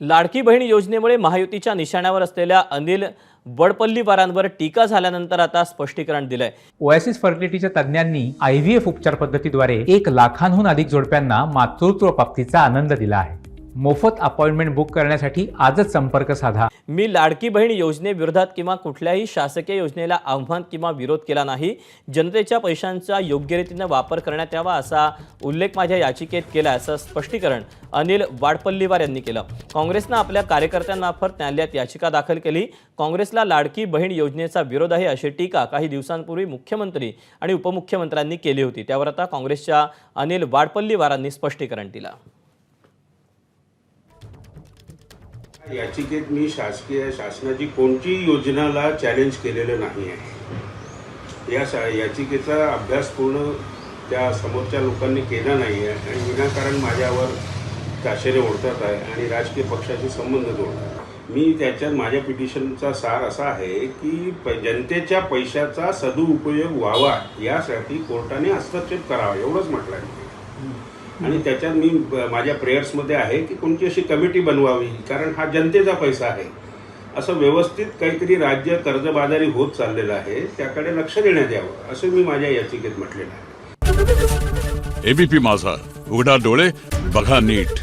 लाडकी बहीण योजनेमुळे महायुतीच्या निशाण्यावर असलेल्या अनिल वडपल्लीवारांवर टीका झाल्यानंतर आता स्पष्टीकरण दिलंय। ओएसिस फर्टिलिटीच्या तज्ञांनी IVF उपचार पद्धतीद्वारे 1 लाखांहून अधिक जोडप्यांना मातृत्व प्राप्तीचा आनंद दिला आहे। मोफत अपॉइंटमेंट बुक करण्यासाठी आजच संपर्क साधा। मी लाडकी बहीण योजनेविरोधात किंवा कुठल्याही शासकीय योजनेला आव्हान किंवा विरोध केला नाही। जनतेच्या पैशांचा योग्य रीतीने वापर करण्यात यावा असा उल्लेख माझ्या याचिकेत केला असं स्पष्टीकरण अनिल वाडपल्लीवार यांनी केलं। काँग्रेसनं आपल्या कार्यकर्त्यांमार्फत न्यायालयात याचिका दाखल केली। काँग्रेसला लाडकी बहीण योजनेचा विरोध आहे अशी टीका काही दिवसांपूर्वी मुख्यमंत्री आणि उपमुख्यमंत्र्यांनी केली होती। त्यावर आता काँग्रेसच्या अनिल वाडपल्लीवारांनी स्पष्टीकरण दिलं। याचिकेत मी शासनाची कोणतीही योजनाला चॅलेंज केलेलं नाही आहे। या याचिकेचा अभ्यास पूर्ण त्या समोरच्या लोकांनी केला नाही आहे आणि विनाकारण माझ्यावर ताशेरे ओढतात आहे आणि राजकीय पक्षाशी संबंध जोडतात। मी त्याच्यात माझ्या पिटिशनचा सार असा आहे की जनतेच्या पैशाचा सदुपयोग व्हावा यासाठी कोर्टाने हस्तक्षेप करावा एवढंच म्हटलं आहे। आणि त्याच्यात मी माझ्या प्रेयर्समध्ये आहे की कोणती अशी कमिटी बनवावी, कारण हा जनतेचा पैसा आहे। असं व्यवस्थित काहीतरी राज्य कर्जबाजारी होत चाललेलं आहे, त्याकडे लक्ष देण्यात यावं असं मी माझ्या याचिकेत म्हटलेलं आहे। ABP माझा, उघडा डोळे बघा नीट।